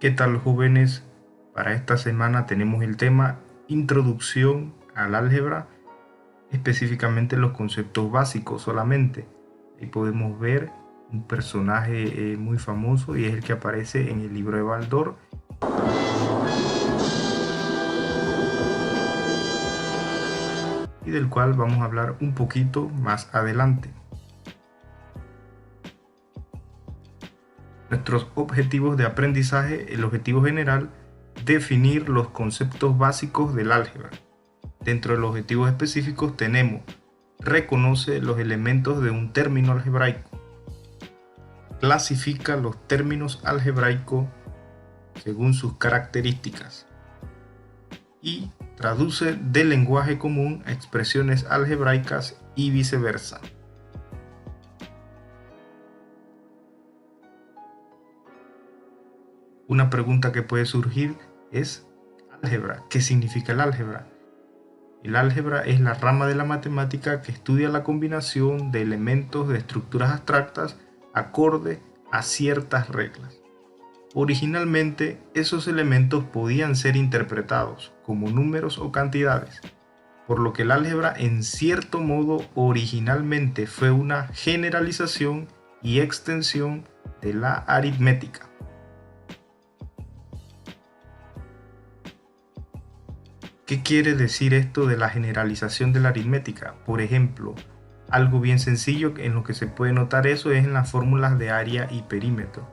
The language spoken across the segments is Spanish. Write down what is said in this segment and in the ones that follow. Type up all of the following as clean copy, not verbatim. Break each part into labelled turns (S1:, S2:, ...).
S1: ¿Qué tal, jóvenes? Para esta semana tenemos el tema Introducción al álgebra, específicamente los conceptos básicos solamente. Ahí podemos ver un personaje muy famoso y es el que aparece en el libro de Baldor. Y del cual vamos a hablar un poquito más adelante. Nuestros objetivos de aprendizaje, el objetivo general, definir los conceptos básicos del álgebra. Dentro de los objetivos específicos tenemos: reconoce los elementos de un término algebraico, clasifica los términos algebraicos según sus características y traduce del lenguaje común a expresiones algebraicas y viceversa. Una pregunta que puede surgir es: álgebra, ¿qué significa el álgebra? El álgebra es la rama de la matemática que estudia la combinación de elementos de estructuras abstractas acorde a ciertas reglas. Originalmente, esos elementos podían ser interpretados como números o cantidades, por lo que el álgebra en cierto modo originalmente fue una generalización y extensión de la aritmética. ¿Qué quiere decir esto de la generalización de la aritmética? Por ejemplo, algo bien sencillo en lo que se puede notar eso es en las fórmulas de área y perímetro.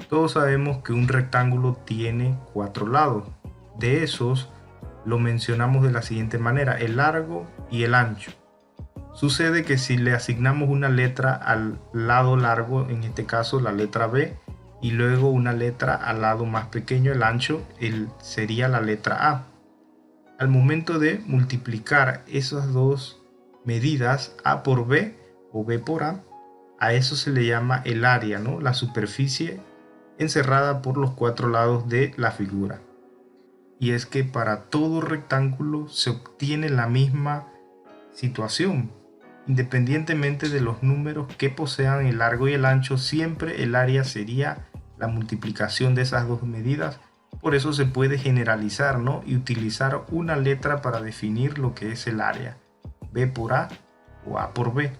S1: Todos sabemos que un rectángulo tiene 4 lados. De esos lo mencionamos de la siguiente manera: el largo y el ancho. Sucede que si le asignamos una letra al lado largo, en este caso la letra B, y luego una letra al lado más pequeño, el ancho, sería la letra A. Al momento de multiplicar esas dos medidas, A por B o B por a eso se le llama el área, ¿no? La superficie encerrada por los 4 lados de la figura. Y es que para todo rectángulo se obtiene la misma situación. Independientemente de los números que posean el largo y el ancho, siempre el área sería la multiplicación de esas dos medidas. Por eso se puede generalizar, ¿no? Y utilizar una letra para definir lo que es el área, B por A o A por B.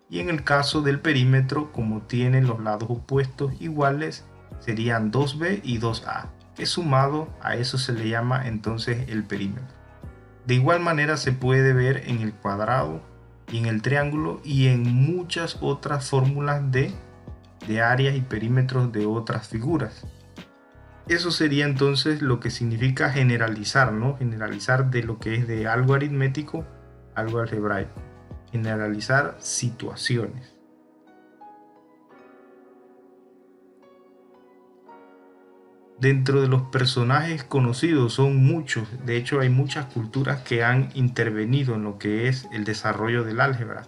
S1: Y en el caso del perímetro, como tienen los lados opuestos iguales, serían 2B y 2A, que sumado a eso se le llama entonces el perímetro. De igual manera se puede ver en el cuadrado y en el triángulo y en muchas otras fórmulas de áreas y perímetros de otras figuras. Eso sería entonces lo que significa generalizar, ¿no? Generalizar de lo que es de algo aritmético a algo algebraico. Generalizar situaciones. Dentro de los personajes conocidos son muchos. De hecho, hay muchas culturas que han intervenido en lo que es el desarrollo del álgebra.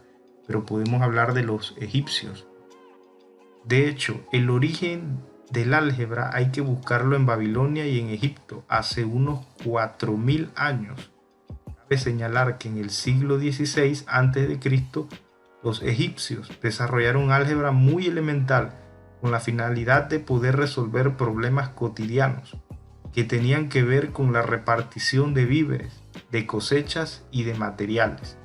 S1: Pero podemos hablar de los egipcios. De hecho, el origen del álgebra hay que buscarlo en Babilonia y en Egipto, hace unos 4000 años. Cabe señalar que en el siglo XVI a.C., los egipcios desarrollaron álgebra muy elemental con la finalidad de poder resolver problemas cotidianos que tenían que ver con la repartición de víveres, de cosechas y de materiales.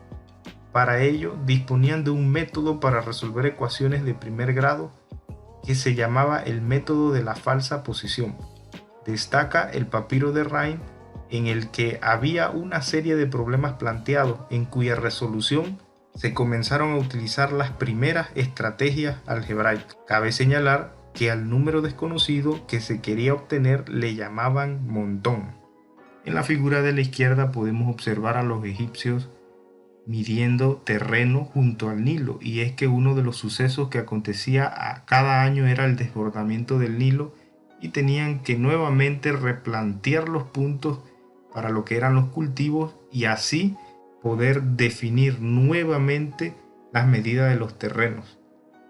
S1: Para ello disponían de un método para resolver ecuaciones de primer grado que se llamaba el método de la falsa posición. Destaca el papiro de Rhind, en el que había una serie de problemas planteados en cuya resolución se comenzaron a utilizar las primeras estrategias algebraicas. Cabe señalar que al número desconocido que se quería obtener le llamaban montón. En la figura de la izquierda podemos observar a los egipcios midiendo terreno junto al Nilo, y es que uno de los sucesos que acontecía a cada año era el desbordamiento del Nilo y tenían que nuevamente replantear los puntos para lo que eran los cultivos y así poder definir nuevamente las medidas de los terrenos.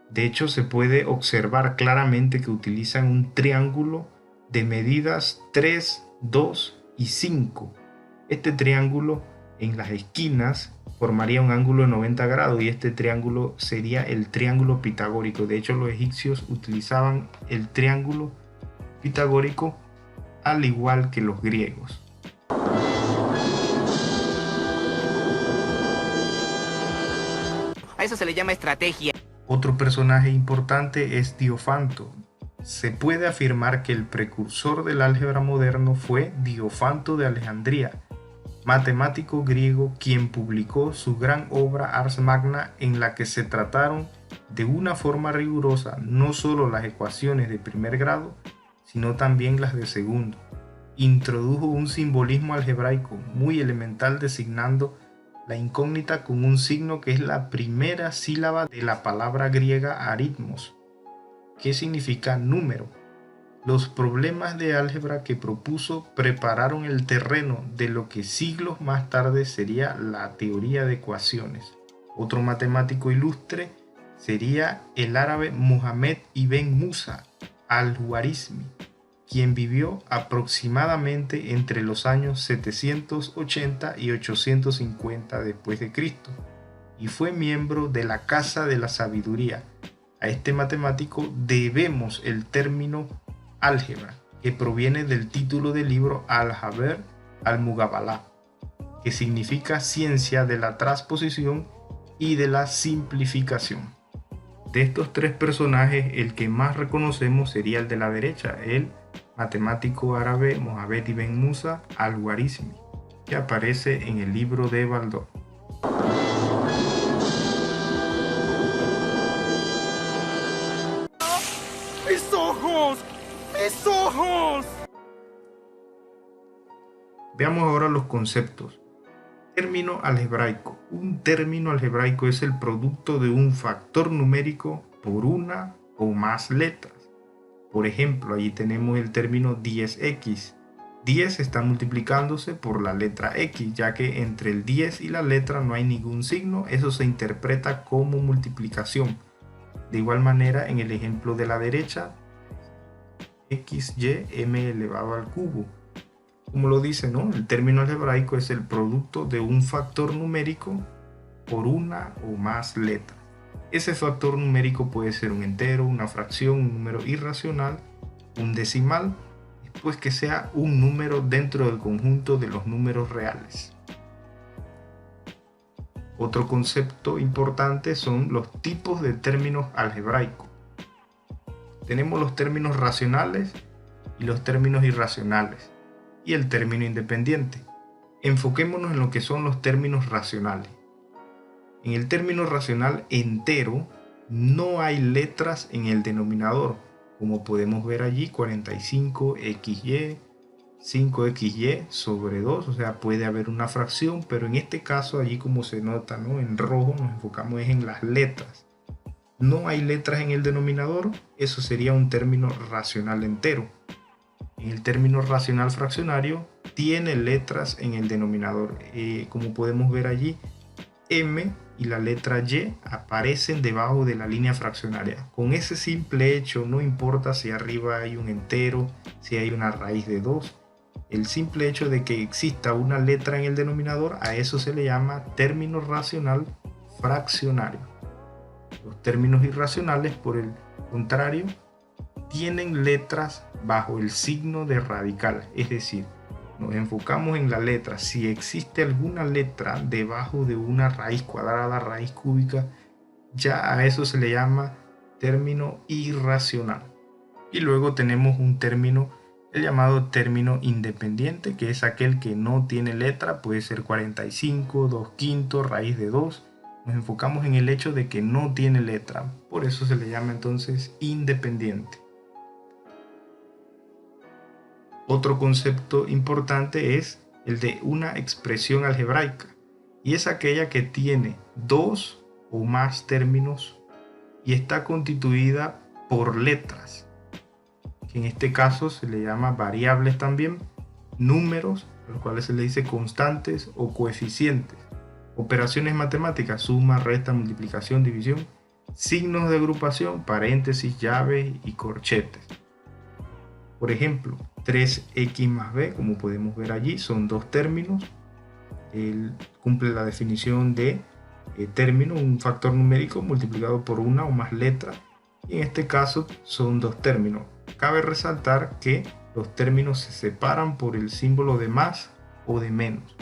S1: De hecho, se puede observar claramente que utilizan un triángulo de medidas 3, 2 y 5. Este triángulo en las esquinas formaría un ángulo de 90 grados y este triángulo sería el triángulo pitagórico. De hecho, los egipcios utilizaban el triángulo pitagórico al igual que los griegos.
S2: A eso se le llama estrategia.
S1: Otro personaje importante es Diofanto. Se puede afirmar que el precursor del álgebra moderno fue Diofanto de Alejandría, matemático griego quien publicó su gran obra Ars Magna, en la que se trataron de una forma rigurosa no solo las ecuaciones de primer grado, sino también las de segundo. Introdujo un simbolismo algebraico muy elemental designando la incógnita con un signo que es la primera sílaba de la palabra griega aritmos, que significa número. Los problemas de álgebra que propuso prepararon el terreno de lo que siglos más tarde sería la teoría de ecuaciones. Otro matemático ilustre sería el árabe Mohammed ibn Musa al-Khwarizmi, quien vivió aproximadamente entre los años 780 y 850 después de Cristo y fue miembro de la Casa de la Sabiduría. A este matemático debemos el término álgebra, que proviene del título del libro Al-Jaber al-Mugabalá, que significa ciencia de la transposición y de la simplificación. De estos tres personajes, el que más reconocemos sería el de la derecha, el matemático árabe Mohammed ibn Musa al-Khwarizmi, que aparece en el libro de Baldor.
S2: ¡Mis ojos! ¡Mis ojos!
S1: Veamos ahora los conceptos. Término algebraico. Un término algebraico es el producto de un factor numérico por una o más letras. Por ejemplo, allí tenemos el término 10x. 10 está multiplicándose por la letra x, ya que entre el 10 y la letra no hay ningún signo, eso se interpreta como multiplicación. De igual manera, en el ejemplo de la derecha, xy m elevado al cubo. Como lo dice, ¿no? El término algebraico es el producto de un factor numérico por una o más letras. Ese factor numérico puede ser un entero, una fracción, un número irracional, un decimal, después que sea un número dentro del conjunto de los números reales. Otro concepto importante son los tipos de términos algebraicos. Tenemos los términos racionales y los términos irracionales, y el término independiente. Enfoquémonos en lo que son los términos racionales. En el término racional entero no hay letras en el denominador, como podemos ver allí 45xy, 5xy sobre 2, o sea, puede haber una fracción, pero en este caso allí, como se nota, ¿no?, en rojo nos enfocamos en las letras. No hay letras en el denominador, eso sería un término racional entero. En el término racional fraccionario tiene letras en el denominador, como podemos ver allí, m y la letra y aparecen debajo de la línea fraccionaria. Con ese simple hecho, no importa si arriba hay un entero, si hay una raíz de 2, el simple hecho de que exista una letra en el denominador, a eso se le llama término racional fraccionario. Los términos irracionales, por el contrario, tienen letras bajo el signo de radical, es decir, nos enfocamos en la letra. Si existe alguna letra debajo de una raíz cuadrada, raíz cúbica, ya a eso se le llama término irracional. Y luego tenemos un término, el llamado término independiente, que es aquel que no tiene letra, puede ser 45, 2/5, raíz de 2. Nos enfocamos en el hecho de que no tiene letra, por eso se le llama entonces independiente. Otro concepto importante es el de una expresión algebraica, y es aquella que tiene dos o más términos y está constituida por letras, que en este caso se le llama variables también, números, a los cuales se le dice constantes o coeficientes, operaciones matemáticas, suma, resta, multiplicación, división, signos de agrupación, paréntesis, llaves y corchetes. Por ejemplo, 3x más b, como podemos ver allí, son dos términos. Él cumple la definición de término, un factor numérico multiplicado por una o más letras. Y en este caso son dos términos. Cabe resaltar que los términos se separan por el símbolo de más o de menos.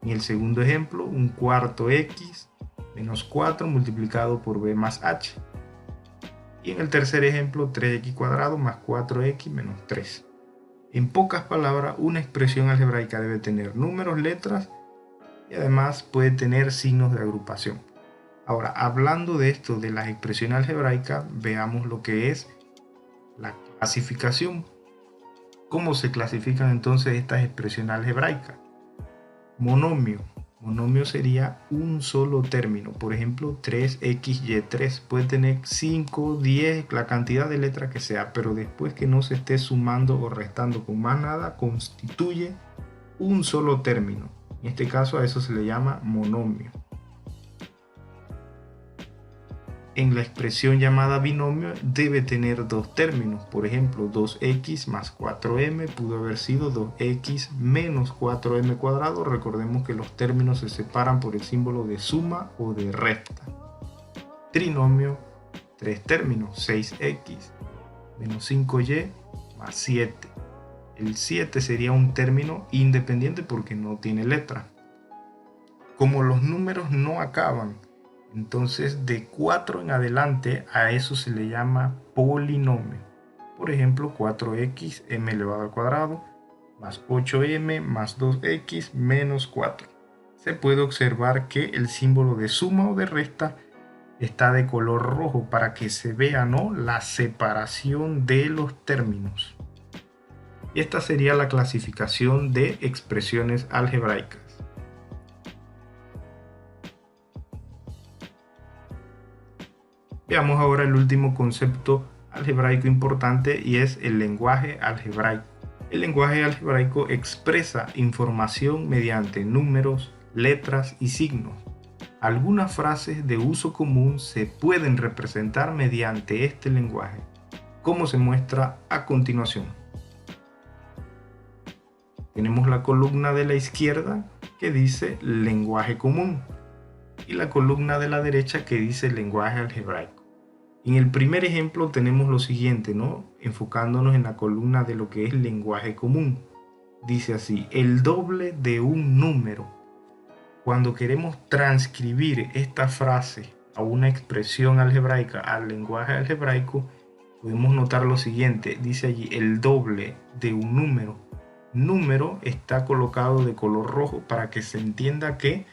S1: En el segundo ejemplo, un cuarto x menos 4 multiplicado por b más h. Y en el tercer ejemplo, 3x cuadrado más 4x menos 3. En pocas palabras, una expresión algebraica debe tener números, letras y además puede tener signos de agrupación. Ahora, hablando de esto de las expresiones algebraicas, veamos lo que es la clasificación. ¿Cómo se clasifican entonces estas expresiones algebraicas? Monomio. Monomio sería un solo término. Por ejemplo, 3xy3 puede tener 5, 10, la cantidad de letras que sea, pero después que no se esté sumando o restando con más nada, constituye un solo término. En este caso a eso se le llama monomio. En la expresión llamada binomio debe tener dos términos. Por ejemplo, 2x más 4m pudo haber sido 2x menos 4m cuadrado. Recordemos que los términos se separan por el símbolo de suma o de resta. Trinomio, tres términos, 6x menos 5y más 7. El 7 sería un término independiente porque no tiene letra. Como los números no acaban, entonces de 4 en adelante a eso se le llama polinomio. Por ejemplo, 4x m elevado al cuadrado más 8m más 2x menos 4. Se puede observar que el símbolo de suma o de resta está de color rojo para que se vea, ¿no?, la separación de los términos. Y esta sería la clasificación de expresiones algebraicas. Veamos ahora el último concepto algebraico importante y es el lenguaje algebraico. El lenguaje algebraico expresa información mediante números, letras y signos. Algunas frases de uso común se pueden representar mediante este lenguaje, como se muestra a continuación. Tenemos la columna de la izquierda que dice lenguaje común y la columna de la derecha que dice lenguaje algebraico. En el primer ejemplo tenemos lo siguiente, ¿no?, enfocándonos en la columna de lo que es lenguaje común. Dice así: el doble de un número. Cuando queremos transcribir esta frase a una expresión algebraica, al lenguaje algebraico, podemos notar lo siguiente. Dice allí el doble de un número. Número está colocado de color rojo para que se entienda que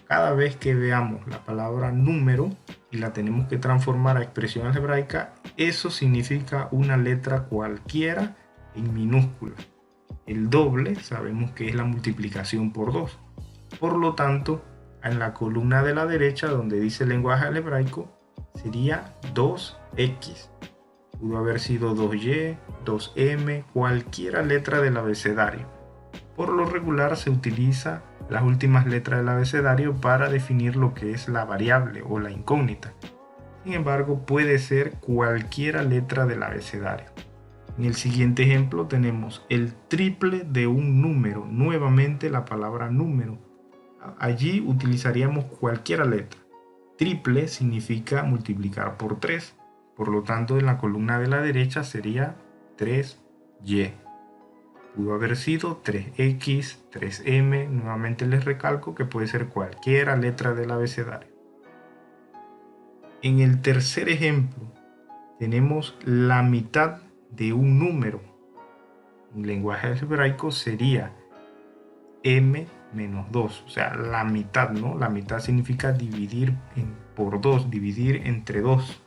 S1: cada vez que veamos la palabra número y la tenemos que transformar a expresión algebraica, eso significa una letra cualquiera en minúscula. El doble sabemos que es la multiplicación por 2. Por lo tanto, en la columna de la derecha donde dice lenguaje algebraico sería 2x. Pudo haber sido 2y, 2m, cualquiera letra del abecedario. Por lo regular se utiliza las últimas letras del abecedario para definir lo que es la variable o la incógnita. Sin embargo, puede ser cualquiera letra del abecedario. En el siguiente ejemplo tenemos el triple de un número. Nuevamente la palabra número. Allí utilizaríamos cualquiera letra. Triple significa multiplicar por 3. Por lo tanto, en la columna de la derecha sería 3y. Pudo haber sido 3x, 3m. Nuevamente les recalco que puede ser cualquiera letra del abecedario. En el tercer ejemplo tenemos la mitad de un número. En lenguaje algebraico sería m menos 2, o sea, la mitad, ¿no? La mitad significa dividir por 2, dividir entre 2.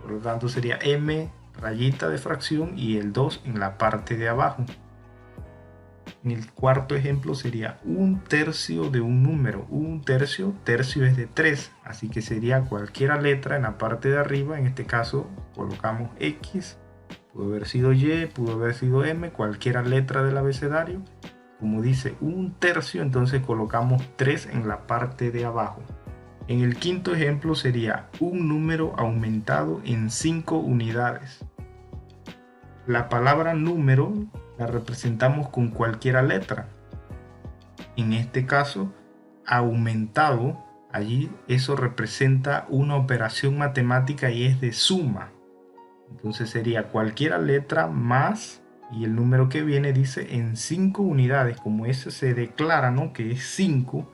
S1: Por lo tanto sería m rayita de fracción y el 2 en la parte de abajo. En el cuarto ejemplo sería un tercio de un número. Un tercio es de 3, así que sería cualquiera letra en la parte de arriba. En este caso colocamos x, pudo haber sido y, pudo haber sido m, cualquiera letra del abecedario. Como dice un tercio, entonces colocamos 3 en la parte de abajo. En el quinto ejemplo sería un número aumentado en 5 unidades. La palabra número la representamos con cualquiera letra. En este caso, aumentado, allí eso representa una operación matemática y es de suma. Entonces sería cualquiera letra más y el número que viene dice en 5 unidades. Como ese se declara, ¿no?, que es 5,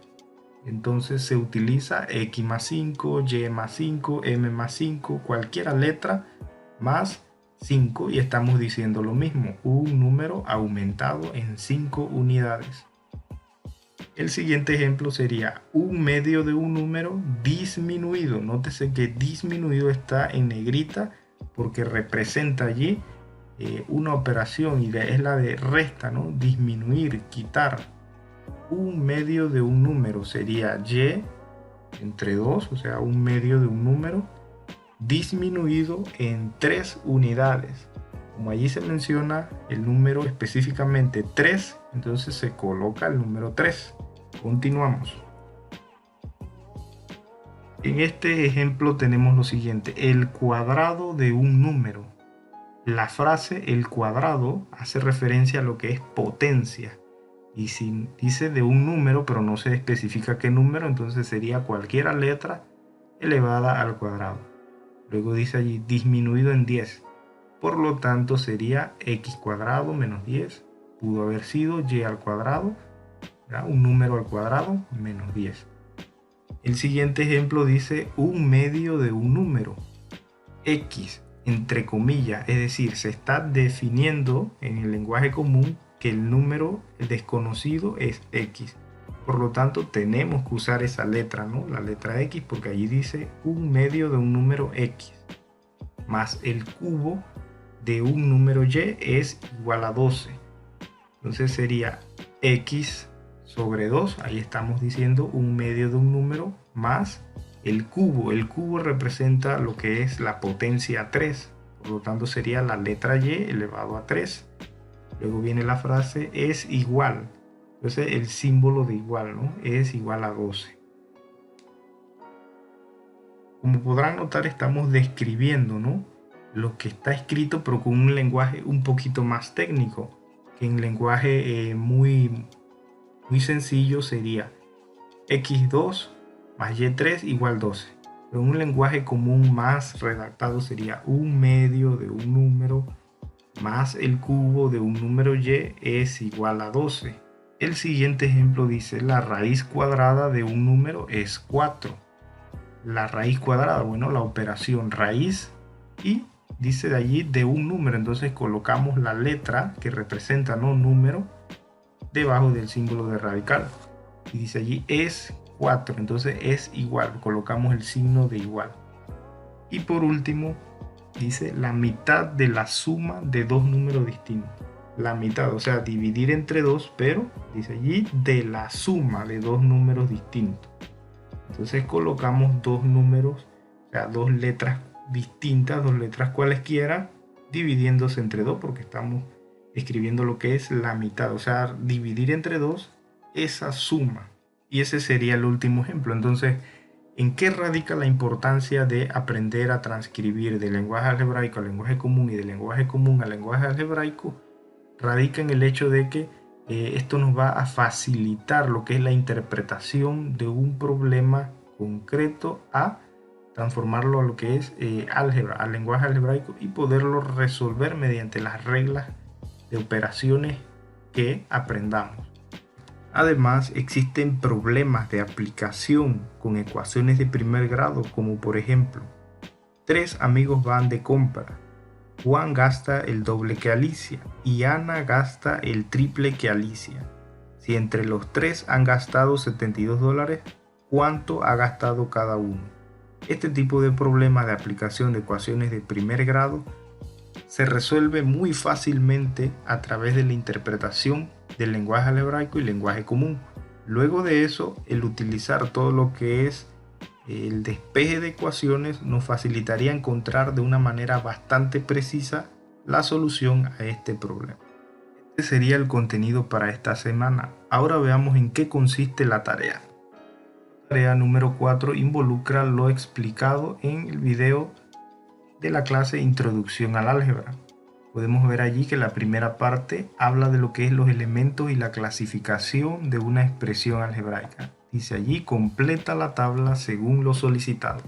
S1: entonces se utiliza X más 5, Y más 5, M más 5, cualquier letra más 5, y estamos diciendo lo mismo, un número aumentado en 5 unidades. El siguiente ejemplo sería un medio de un número disminuido. Nótese que disminuido está en negrita porque representa allí una operación, y es la de resta, ¿no? Disminuir, quitar. Un medio de un número sería Y entre 2, o sea, un medio de un número disminuido en 3 unidades. Como allí se menciona el número específicamente 3, entonces se coloca el número 3. Continuamos. En este ejemplo tenemos lo siguiente: el cuadrado de un número. La frase el cuadrado hace referencia a lo que es potencia. Y si dice de un número, pero no se especifica qué número, entonces sería cualquier letra elevada al cuadrado. Luego dice allí disminuido en 10. Por lo tanto sería x cuadrado menos 10. Pudo haber sido y al cuadrado, ¿verdad?, un número al cuadrado menos 10. El siguiente ejemplo dice un medio de un número. X, entre comillas, es decir, se está definiendo en el lenguaje común que el número desconocido es X. Por lo tanto, tenemos que usar esa letra, ¿no?, la letra X, porque allí dice un medio de un número X más el cubo de un número Y es igual a 12. Entonces sería X sobre 2, ahí estamos diciendo un medio de un número, más el cubo. El cubo representa lo que es la potencia 3, por lo tanto sería la letra Y elevado a 3. Luego viene la frase es igual, entonces el símbolo de igual, ¿no?, es igual a 12. Como podrán notar, estamos describiendo, ¿no?, lo que está escrito, pero con un lenguaje un poquito más técnico, que en lenguaje muy sencillo sería x2 más y3 igual 12. Pero en un lenguaje común más redactado sería un medio de un número más el cubo de un número y es igual a 12. El siguiente ejemplo dice la raíz cuadrada de un número es 4. La raíz cuadrada, bueno, la operación raíz, y dice de allí de un número, entonces colocamos la letra que representa, ¿no?, número debajo del símbolo de radical, y dice allí es 4, entonces es igual, colocamos el signo de igual. Y por último dice la mitad de la suma de dos números distintos. La mitad, o sea, dividir entre 2, pero dice allí de la suma de dos números distintos. Entonces colocamos dos números, o sea, dos letras distintas, dos letras cualesquiera, dividiéndose entre 2, porque estamos escribiendo lo que es la mitad, o sea, dividir entre 2 esa suma. Y ese sería el último ejemplo. Entonces, ¿en qué radica la importancia de aprender a transcribir del lenguaje algebraico al lenguaje común y del lenguaje común al lenguaje algebraico? Radica en el hecho de que esto nos va a facilitar lo que es la interpretación de un problema concreto, a transformarlo a lo que es álgebra, al lenguaje algebraico, y poderlo resolver mediante las reglas de operaciones que aprendamos. Además, existen problemas de aplicación con ecuaciones de primer grado, como por ejemplo, 3 amigos van de compra. Juan gasta el doble que Alicia y Ana gasta el triple que Alicia. Si entre los 3 han gastado $72, ¿cuánto ha gastado cada uno? Este tipo de problema de aplicación de ecuaciones de primer grado se resuelve muy fácilmente a través de la interpretación del lenguaje algebraico y lenguaje común. Luego de eso, el utilizar todo lo que es el despeje de ecuaciones nos facilitaría encontrar de una manera bastante precisa la solución a este problema. Este sería el contenido para esta semana. Ahora veamos en qué consiste la tarea. La tarea número 4 involucra lo explicado en el video de la clase Introducción al Álgebra. Podemos ver allí que la primera parte habla de lo que es los elementos y la clasificación de una expresión algebraica. Dice allí, completa la tabla según lo solicitado.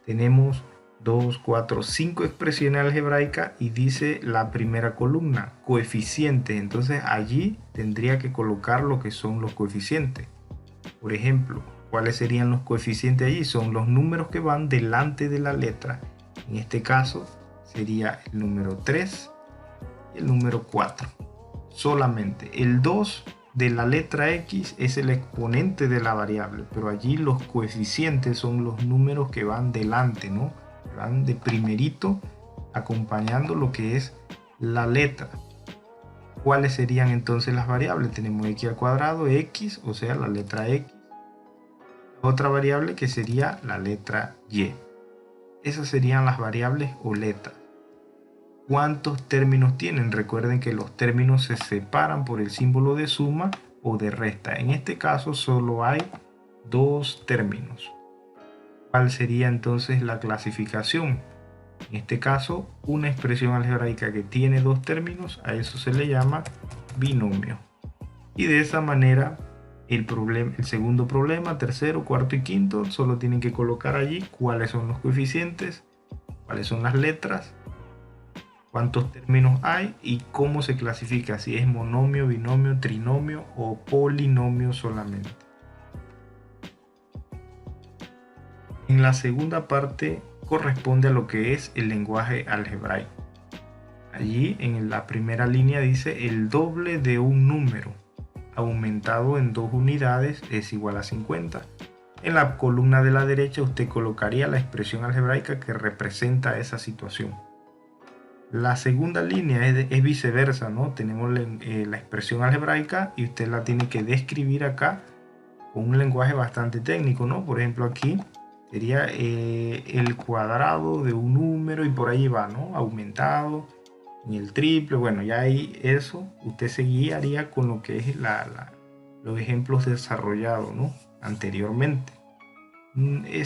S1: Tenemos 2, 4, 5 expresiones algebraicas y dice la primera columna, coeficientes. Entonces allí tendría que colocar lo que son los coeficientes. Por ejemplo, ¿cuáles serían los coeficientes allí? Son los números que van delante de la letra. En este caso sería el número 3 y el número 4. Solamente el 2 de la letra X es el exponente de la variable, pero allí los coeficientes son los números que van delante, ¿no? Van de primerito acompañando lo que es la letra. ¿Cuáles serían entonces las variables? Tenemos x al cuadrado, x, o sea, la letra x. Otra variable que sería la letra y. Esas serían las variables o letras. ¿Cuántos términos tienen? Recuerden que los términos se separan por el símbolo de suma o de resta. En este caso solo hay 2 términos. ¿Cuál sería entonces la clasificación? En este caso, una expresión algebraica que tiene 2 términos, a eso se le llama binomio. Y de esa manera, el segundo problema, tercero, cuarto y quinto, solo tienen que colocar allí cuáles son los coeficientes, cuáles son las letras, cuántos términos hay y cómo se clasifica, si es monomio, binomio, trinomio o polinomio solamente. En la segunda parte corresponde a lo que es el lenguaje algebraico. Allí en la primera línea dice el doble de un número aumentado en 2 unidades es igual a 50. En la columna de la derecha usted colocaría la expresión algebraica que representa esa situación. La segunda línea es viceversa, ¿no? Tenemos la expresión algebraica y usted la tiene que describir acá con un lenguaje bastante técnico, ¿no? Por ejemplo, aquí sería el cuadrado de un número y por ahí va, ¿no? Aumentado en el triple. Bueno, ya ahí eso usted se guiaría con lo que es los ejemplos desarrollados, ¿no? Anteriormente.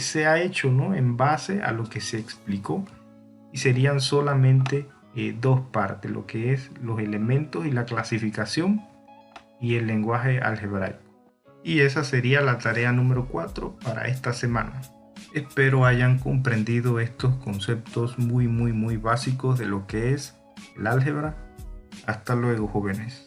S1: Se ha hecho, ¿no? En base a lo que se explicó y serían solamente 2 partes, lo que es los elementos y la clasificación y el lenguaje algebraico. Y esa sería la tarea número 4 para esta semana. Espero hayan comprendido estos conceptos muy básicos de lo que es el álgebra. Hasta luego, jóvenes.